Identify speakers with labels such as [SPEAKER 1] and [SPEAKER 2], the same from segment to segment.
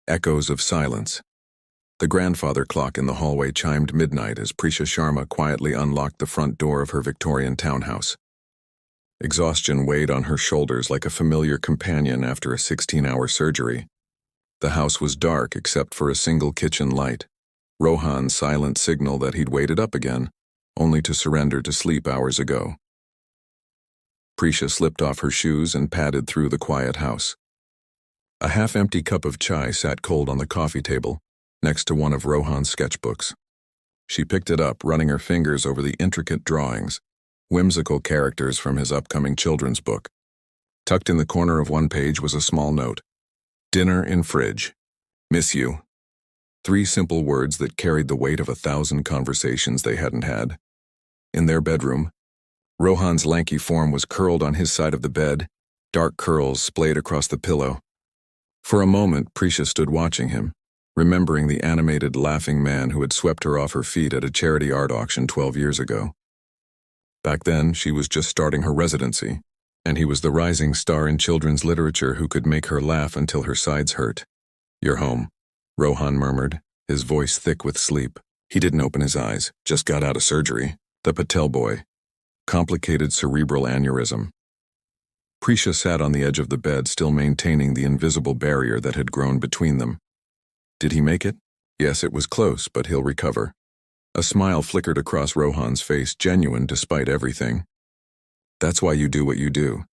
[SPEAKER 1] echoes of silence. The grandfather clock in the hallway chimed midnight as Prisha Sharma quietly unlocked the front door of her Victorian townhouse. Exhaustion weighed on her shoulders like a familiar companion after a 16-hour surgery. The house was dark except for a single kitchen light, Rohan's silent signal that he'd waited up again, only to surrender to sleep hours ago. Prisha slipped off her shoes and padded through the quiet house. A half-empty cup of chai sat cold on the coffee table, next to one of Rohan's sketchbooks. She picked it up, running her fingers over the intricate drawings, whimsical characters from his upcoming children's book. Tucked in the corner of one page was a small note. "Dinner in fridge. Miss you." 3 simple words that carried the weight of 1,000 conversations they hadn't had. In their bedroom, Rohan's lanky form was curled on his side of the bed, dark curls splayed across the pillow. For a moment, Prisha stood watching him, remembering the animated, laughing man who had swept her off her feet at a charity art auction 12 years ago. Back then, she was just starting her residency, and he was the rising star in children's literature who could make her laugh until her sides hurt. "You're home," Rohan murmured, his voice thick with sleep. He didn't open his eyes, just got out of surgery. The Patel boy. Complicated cerebral aneurysm. Prisha sat on the edge of the bed, still maintaining the invisible barrier that had grown between them. Did he make it? Yes, it was close, but he'll recover. A smile flickered across Rohan's face, genuine despite everything. "That's why you do what you do."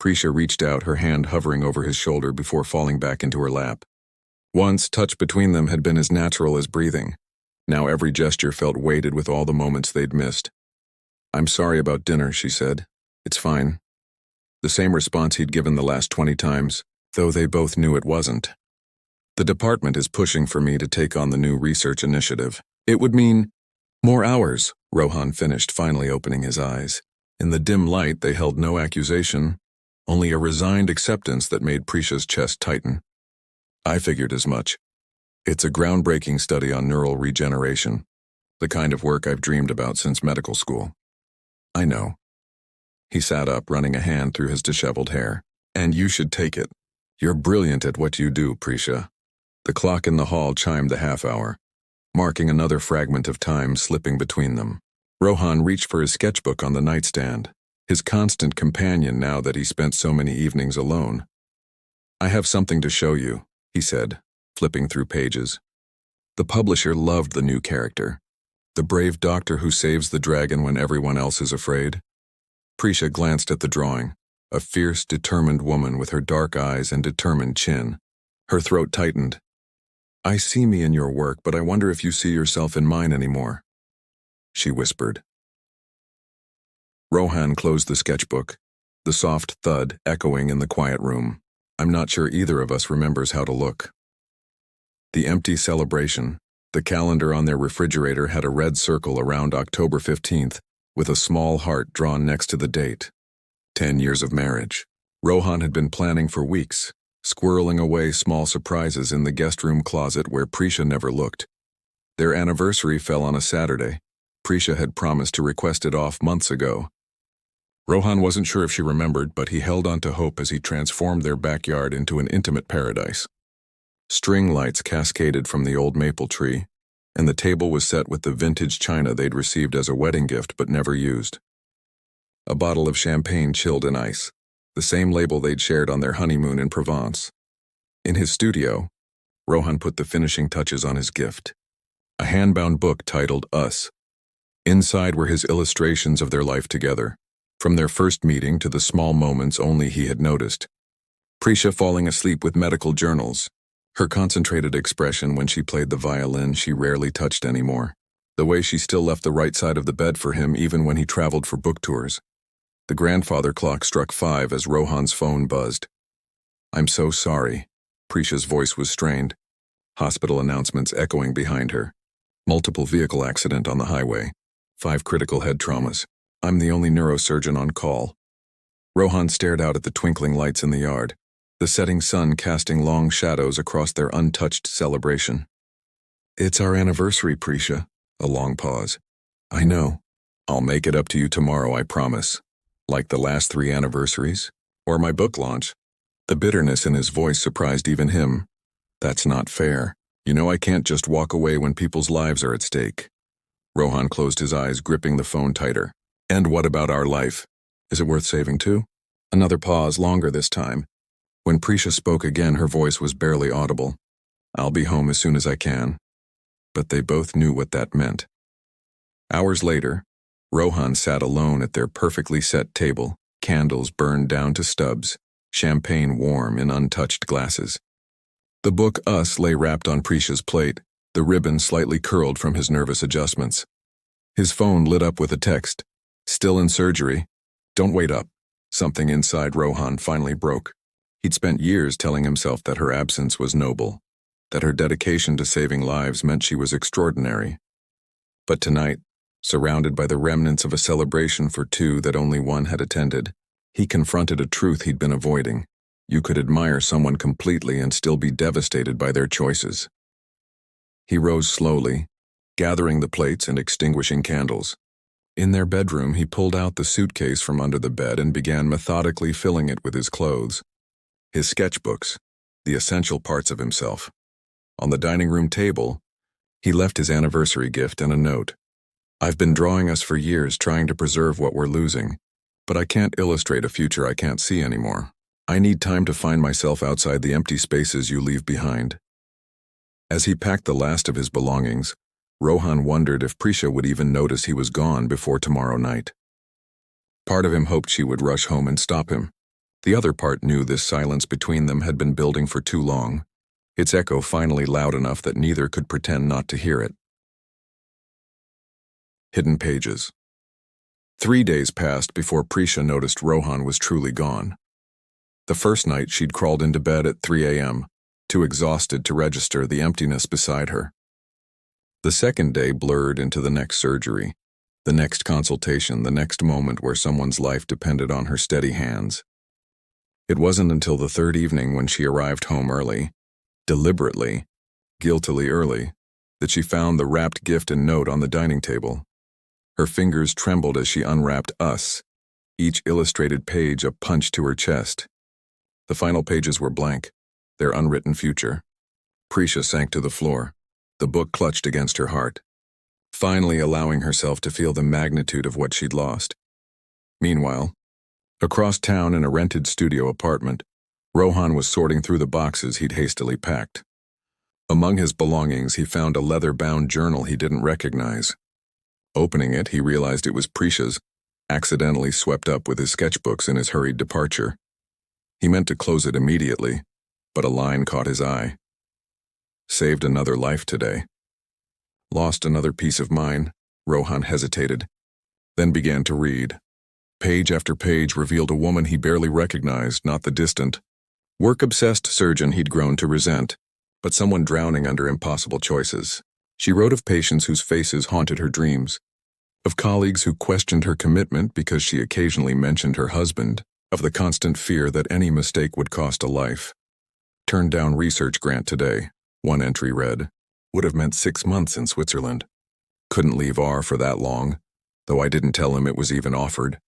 [SPEAKER 1] Prisha reached out, her hand hovering over his shoulder before falling back into her lap. Once, touch between them had been as natural as breathing. Now every gesture felt weighted with all the moments they'd missed. "I'm sorry about dinner," she said. "It's fine." The same response he'd given the last 20 times, though they both knew it wasn't. "The department is pushing for me to take on the new research initiative. It would mean more hours," Rohan finished, finally opening his eyes. In the dim light, they held no accusation, only a resigned acceptance that made Prisha's chest tighten. "I figured as much. It's a groundbreaking study on neural regeneration, the kind of work I've dreamed about since medical school." "I know." He sat up, running a hand through his disheveled hair. "And you should take it. You're brilliant at what you do, Prisha." The clock in the hall chimed the half-hour, marking another fragment of time slipping between them. Rohan reached for his sketchbook on the nightstand, his constant companion now that he spent so many evenings alone. "I have something to show you," he said, flipping through pages. The publisher loved the new character, the brave doctor who saves the dragon when everyone else is afraid. Prisha glanced at the drawing, a fierce, determined woman with her dark eyes and determined chin. Her throat tightened. "I see me in your work, but I wonder if you see yourself in mine anymore," she whispered. Rohan closed the sketchbook, the soft thud echoing in the quiet room. "I'm not sure either of us remembers how to look." The empty celebration, the calendar on their refrigerator had a red circle around October 15th, with a small heart drawn next to the date. 10 years of marriage. Rohan had been planning for weeks, squirreling away small surprises in the guest room closet where Prisha never looked. Their anniversary fell on a Saturday. Prisha had promised to request it off months ago. Rohan wasn't sure if she remembered, but he held on to hope as he transformed their backyard into an intimate paradise. String lights cascaded from the old maple tree, and the table was set with the vintage china they'd received as a wedding gift but never used. A bottle of champagne chilled in ice, the same label they'd shared on their honeymoon in Provence. In his studio, Rohan put the finishing touches on his gift. A hand-bound book titled Us. Inside were his illustrations of their life together, from their first meeting to the small moments only he had noticed. Prisha falling asleep with medical journals, her concentrated expression when she played the violin she rarely touched anymore, the way she still left the right side of the bed for him even when he traveled for book tours. The grandfather clock struck 5 as Rohan's phone buzzed. "I'm so sorry." Prisha's voice was strained. Hospital announcements echoing behind her. Multiple vehicle accident on the highway. 5 critical head traumas. "I'm the only neurosurgeon on call." Rohan stared out at the twinkling lights in the yard, the setting sun casting long shadows across their untouched celebration. "It's our anniversary, Prisha." A long pause. "I know. I'll make it up to you tomorrow, I promise. Like the last 3 anniversaries? Or my book launch?" The bitterness in his voice surprised even him. That's not fair. You know I can't just walk away when people's lives are at stake. Rohan closed his eyes, gripping the phone tighter. And what about our life? Is it worth saving too? Another pause, longer this time. When Prisha spoke again, her voice was barely audible. I'll be home as soon as I can. But they both knew what that meant. Hours later, Rohan sat alone at their perfectly set table, candles burned down to stubs, champagne warm in untouched glasses. The book Us lay wrapped on Prisha's plate, the ribbon slightly curled from his nervous adjustments. His phone lit up with a text. Still in surgery? Don't wait up. Something inside Rohan finally broke. He'd spent years telling himself that her absence was noble, that her dedication to saving lives meant she was extraordinary. But tonight, surrounded by the remnants of a celebration for two that only one had attended, he confronted a truth he'd been avoiding. You could admire someone completely and still be devastated by their choices. He rose slowly, gathering the plates and extinguishing candles. In their bedroom, he pulled out the suitcase from under the bed and began methodically filling it with his clothes, his sketchbooks, the essential parts of himself. On the dining room table, he left his anniversary gift and a note. I've been drawing us for years, trying to preserve what we're losing, but I can't illustrate a future I can't see anymore. I need time to find myself outside the empty spaces you leave behind. As he packed the last of his belongings, Rohan wondered if Prisha would even notice he was gone before tomorrow night. Part of him hoped she would rush home and stop him. The other part knew this silence between them had been building for too long, its echo finally loud enough that neither could pretend not to hear it. Hidden pages. 3 days passed before Prisha noticed Rohan was truly gone. The first night she'd crawled into bed at 3 a.m., too exhausted to register the emptiness beside her. The second day blurred into the next surgery, the next consultation, the next moment where someone's life depended on her steady hands. It wasn't until the third evening when she arrived home early, deliberately, guiltily early, that she found the wrapped gift and note on the dining table. Her fingers trembled as she unwrapped Us, each illustrated page a punch to her chest. The final pages were blank, their unwritten future. Prisha sank to the floor, the book clutched against her heart, finally allowing herself to feel the magnitude of what she'd lost. Meanwhile, across town in a rented studio apartment, Rohan was sorting through the boxes he'd hastily packed. Among his belongings, he found a leather-bound journal he didn't recognize. Opening it, he realized it was Prisha's, accidentally swept up with his sketchbooks in his hurried departure. He meant to close it immediately, but a line caught his eye. Saved another life today. Lost another piece of mine, Rohan hesitated, then began to read. Page after page revealed a woman he barely recognized, not the distant, work-obsessed surgeon he'd grown to resent, but someone drowning under impossible choices. She wrote of patients whose faces haunted her dreams, of colleagues who questioned her commitment because she occasionally mentioned her husband, of the constant fear that any mistake would cost a life. Turned down research grant today, one entry read. Would have meant 6 months in Switzerland. Couldn't leave R for that long, though I didn't tell him it was even offered.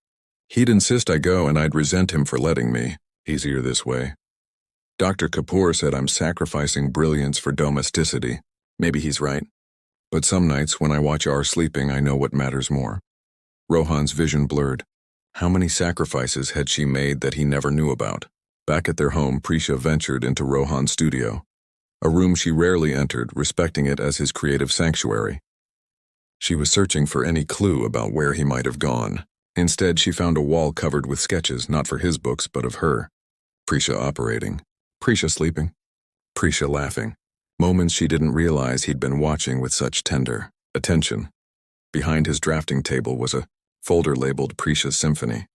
[SPEAKER 1] He'd insist I go and I'd resent him for letting me. Easier this way. Dr. Kapoor said I'm sacrificing brilliance for domesticity. Maybe he's right. But some nights when I watch R sleeping, I know what matters more. Rohan's vision blurred. How many sacrifices had she made that he never knew about? Back at their home, Prisha ventured into Rohan's studio, a room she rarely entered, respecting it as his creative sanctuary. She was searching for any clue about where he might have gone. Instead, she found a wall covered with sketches, not for his books, but of her. Prisha operating. Prisha sleeping. Prisha laughing. Moments she didn't realize he'd been watching with such tender attention. Behind his drafting table was a folder labeled Prisha's Symphony.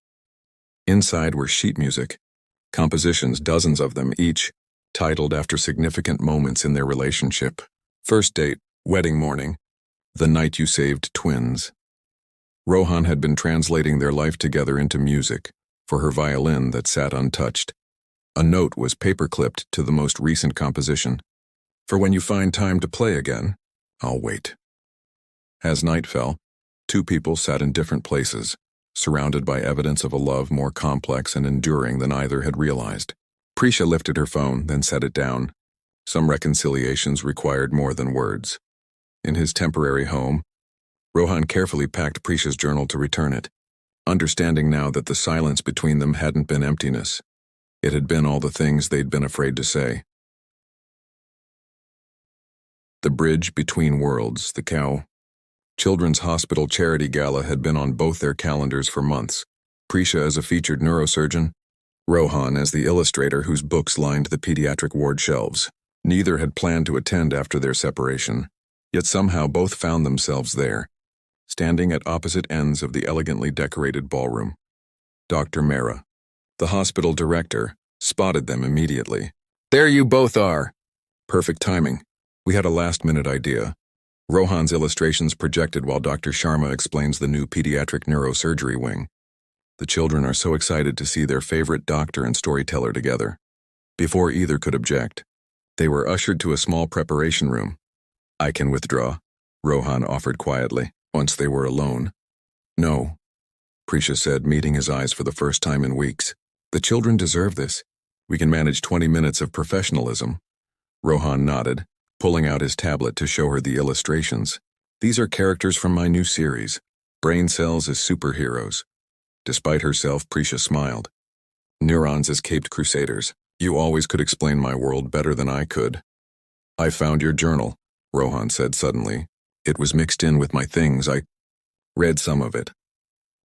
[SPEAKER 1] Inside were sheet music, compositions, dozens of them each, titled after significant moments in their relationship. First date, wedding morning, the night you saved twins. Rohan had been translating their life together into music for her violin that sat untouched. A note was paper-clipped to the most recent composition. For when you find time to play again, I'll wait. As night fell, two people sat in different places, surrounded by evidence of a love more complex and enduring than either had realized. Prisha lifted her phone, then set it down. Some reconciliations required more than words. In his temporary home, Rohan carefully packed Prisha's journal to return it, understanding now that the silence between them hadn't been emptiness. It had been all the things they'd been afraid to say. The bridge between worlds, the cow. Children's Hospital Charity Gala had been on both their calendars for months. Prisha as a featured neurosurgeon, Rohan as the illustrator whose books lined the pediatric ward shelves. Neither had planned to attend after their separation, yet somehow both found themselves there, standing at opposite ends of the elegantly decorated ballroom. Dr. Mehra, the hospital director, spotted them immediately. "There you both are!" Perfect timing. We had a last-minute idea. Rohan's illustrations projected while Dr. Sharma explains the new pediatric neurosurgery wing. The children are so excited to see their favorite doctor and storyteller together. Before either could object, they were ushered to a small preparation room. "I can withdraw," Rohan offered quietly, once they were alone. "No," Prisha said, meeting his eyes for the first time in weeks. "The children deserve this. We can manage 20 minutes of professionalism." Rohan nodded, pulling out his tablet to show her the illustrations. "These are characters from my new series, Brain Cells as Superheroes." Despite herself, Prisha smiled. "Neurons as caped crusaders. You always could explain my world better than I could." "I found your journal," Rohan said suddenly. "It was mixed in with my things. I read some of it."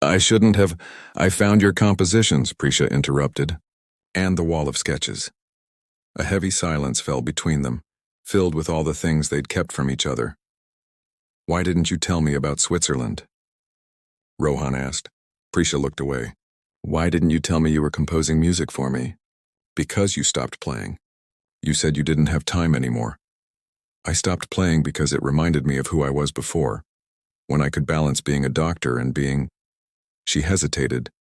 [SPEAKER 1] "I shouldn't have. I found your compositions," Prisha interrupted. "And the wall of sketches." A heavy silence fell between them, filled with all the things they'd kept from each other. "Why didn't you tell me about Switzerland?" Rohan asked. Prisha looked away. "Why didn't you tell me you were composing music for me?" "Because you stopped playing. You said you didn't have time anymore." "I stopped playing because it reminded me of who I was before, when I could balance being a doctor and being—" She hesitated.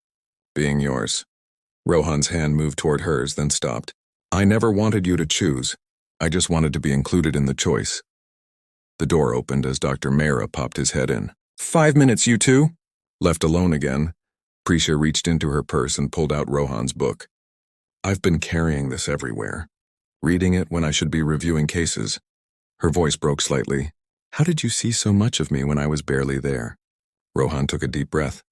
[SPEAKER 1] "Being yours." Rohan's hand moved toward hers, then stopped. "I never wanted you to choose. I just wanted to be included in the choice." The door opened as Dr. Mehra popped his head in. "5 minutes, you two?" Left alone again, Prisha reached into her purse and pulled out Rohan's book. "I've been carrying this everywhere, reading it when I should be reviewing cases." Her voice broke slightly. "How did you see so much of me when I was barely there?" Rohan took a deep breath.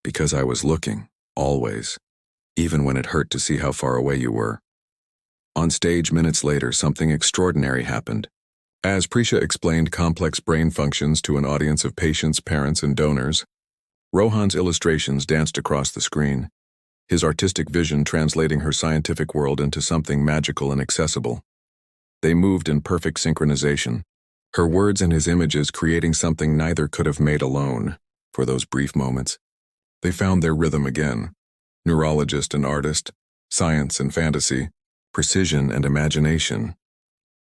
[SPEAKER 1] "Because I was looking, always, even when it hurt to see how far away you were." On stage minutes later, something extraordinary happened. As Prisha explained complex brain functions to an audience of patients, parents, and donors, Rohan's illustrations danced across the screen, his artistic vision translating her scientific world into something magical and accessible. They moved in perfect synchronization, her words and his images creating something neither could have made alone. For those brief moments, they found their rhythm again. Neurologist and artist, science and fantasy, precision and imagination.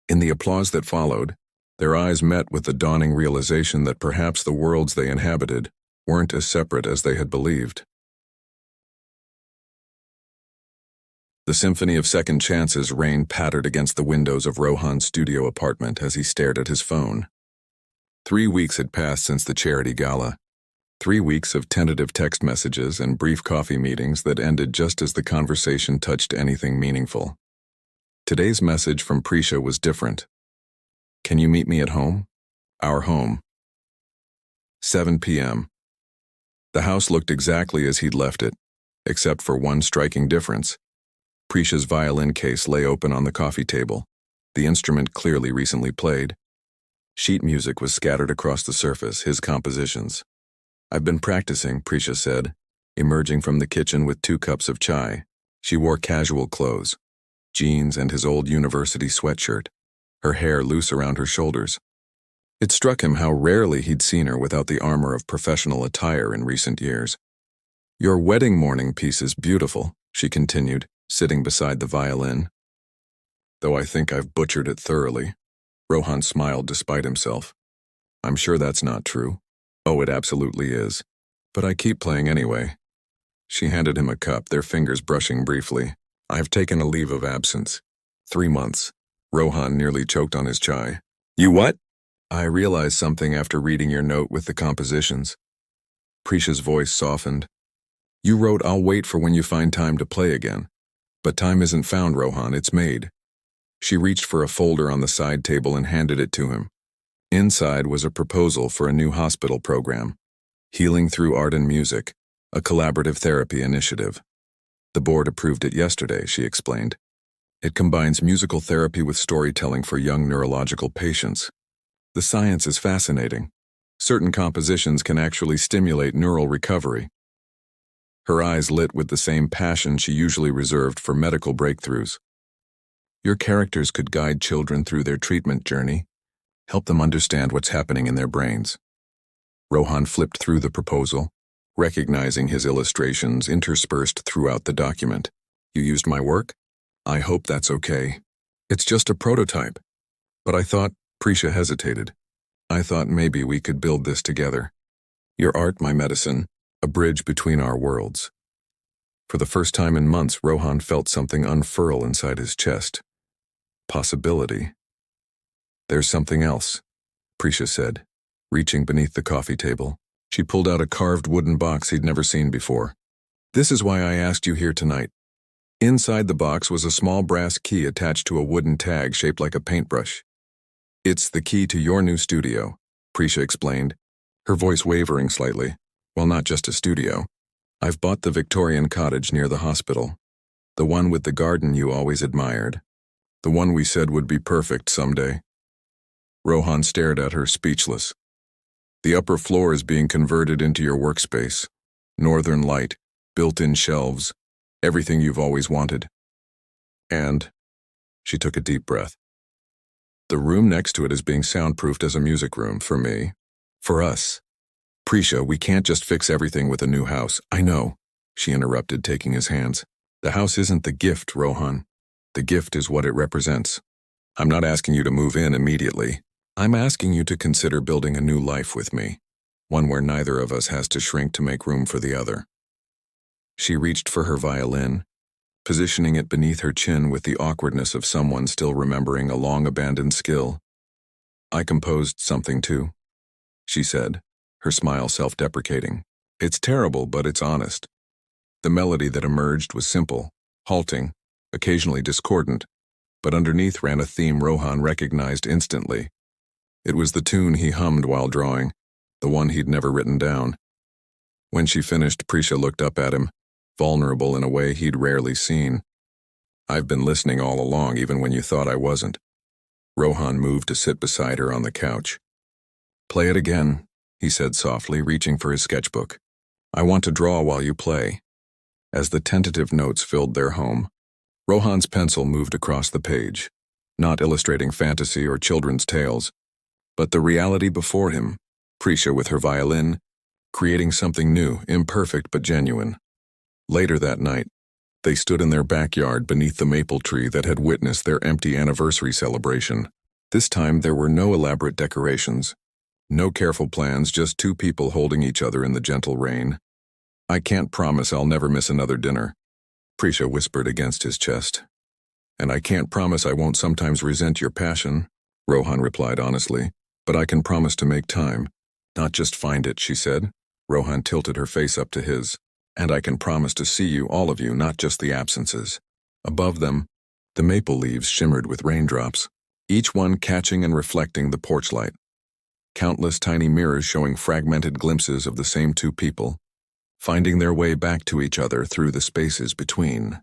[SPEAKER 1] In the applause that followed, their eyes met with the dawning realization that perhaps the worlds they inhabited weren't as separate as they had believed. The symphony of second chances rain pattered against the windows of Rohan's studio apartment as he stared at his phone. 3 weeks had passed since the charity gala. 3 weeks of tentative text messages and brief coffee meetings that ended just as the conversation touched anything meaningful. Today's message from Prisha was different. "Can you meet me at home? Our home." 7 p.m. The house looked exactly as he'd left it, except for one striking difference. Prisha's violin case lay open on the coffee table, the instrument clearly recently played. Sheet music was scattered across the surface, his compositions. "I've been practicing," Prisha said, emerging from the kitchen with 2 cups of chai. She wore casual clothes, jeans and his old university sweatshirt, her hair loose around her shoulders. It struck him how rarely he'd seen her without the armor of professional attire in recent years. "Your wedding morning piece is beautiful," she continued, sitting beside the violin. "Though I think I've butchered it thoroughly." Rohan smiled despite himself. "I'm sure that's not true." "Oh, it absolutely is. But I keep playing anyway." She handed him a cup, their fingers brushing briefly. "I've taken a leave of absence. 3 months. Rohan nearly choked on his chai. "You what?" "I realized something after reading your note with the compositions." Prisha's voice softened. "You wrote, 'I'll wait for when you find time to play again.' But time isn't found, Rohan, it's made." She reached for a folder on the side table and handed it to him. Inside was a proposal for a new hospital program, Healing Through Art and Music, a collaborative therapy initiative. The board approved it yesterday, she explained. It combines musical therapy with storytelling for young neurological patients. The science is fascinating. Certain compositions can actually stimulate neural recovery. Her eyes lit with the same passion she usually reserved for medical breakthroughs. Your characters could guide children through their treatment journey, help them understand what's happening in their brains. Rohan flipped through the proposal, recognizing his illustrations interspersed throughout the document. You used my work? I hope that's okay. It's just a prototype. But I thought, Prisha hesitated. I thought maybe we could build this together. Your art, my medicine, a bridge between our worlds. For the first time in months, Rohan felt something unfurl inside his chest. Possibility. There's something else, Prisha said, reaching beneath the coffee table. She pulled out a carved wooden box he'd never seen before. This is why I asked you here tonight. Inside the box was a small brass key attached to a wooden tag shaped like a paintbrush. It's the key to your new studio, Prisha explained, her voice wavering slightly. Well, not just a studio. I've bought the Victorian cottage near the hospital. The one with the garden you always admired. The one we said would be perfect someday. Rohan stared at her, speechless. The upper floor is being converted into your workspace. Northern light, built-in shelves, everything you've always wanted. And, she took a deep breath. The room next to it is being soundproofed as a music room for me. For us. Prisha, we can't just fix everything with a new house. I know, she interrupted, taking his hands. The house isn't the gift, Rohan. The gift is what it represents. I'm not asking you to move in immediately. I'm asking you to consider building a new life with me, one where neither of us has to shrink to make room for the other. She reached for her violin, positioning it beneath her chin with the awkwardness of someone still remembering a long-abandoned skill. I composed something too, she said, her smile self-deprecating. It's terrible, but it's honest. The melody that emerged was simple, halting, occasionally discordant, but underneath ran a theme Rohan recognized instantly. It was the tune he hummed while drawing, the one he'd never written down. When she finished, Prisha looked up at him, vulnerable in a way he'd rarely seen. I've been listening all along, even when you thought I wasn't. Rohan moved to sit beside her on the couch. Play it again, he said softly, reaching for his sketchbook. I want to draw while you play. As the tentative notes filled their home, Rohan's pencil moved across the page, not illustrating fantasy or children's tales, but the reality before him, Prisha with her violin, creating something new, imperfect but genuine. Later that night, they stood in their backyard beneath the maple tree that had witnessed their empty anniversary celebration. This time there were no elaborate decorations, no careful plans, just two people holding each other in the gentle rain. I can't promise I'll never miss another dinner, Prisha whispered against his chest. And I can't promise I won't sometimes resent your passion, Rohan replied honestly, but I can promise to make time. Not just find it, she said. Rohan tilted her face up to his. And I can promise to see you, all of you, not just the absences. Above them, the maple leaves shimmered with raindrops, each one catching and reflecting the porch light. Countless tiny mirrors showing fragmented glimpses of the same two people, finding their way back to each other through the spaces between.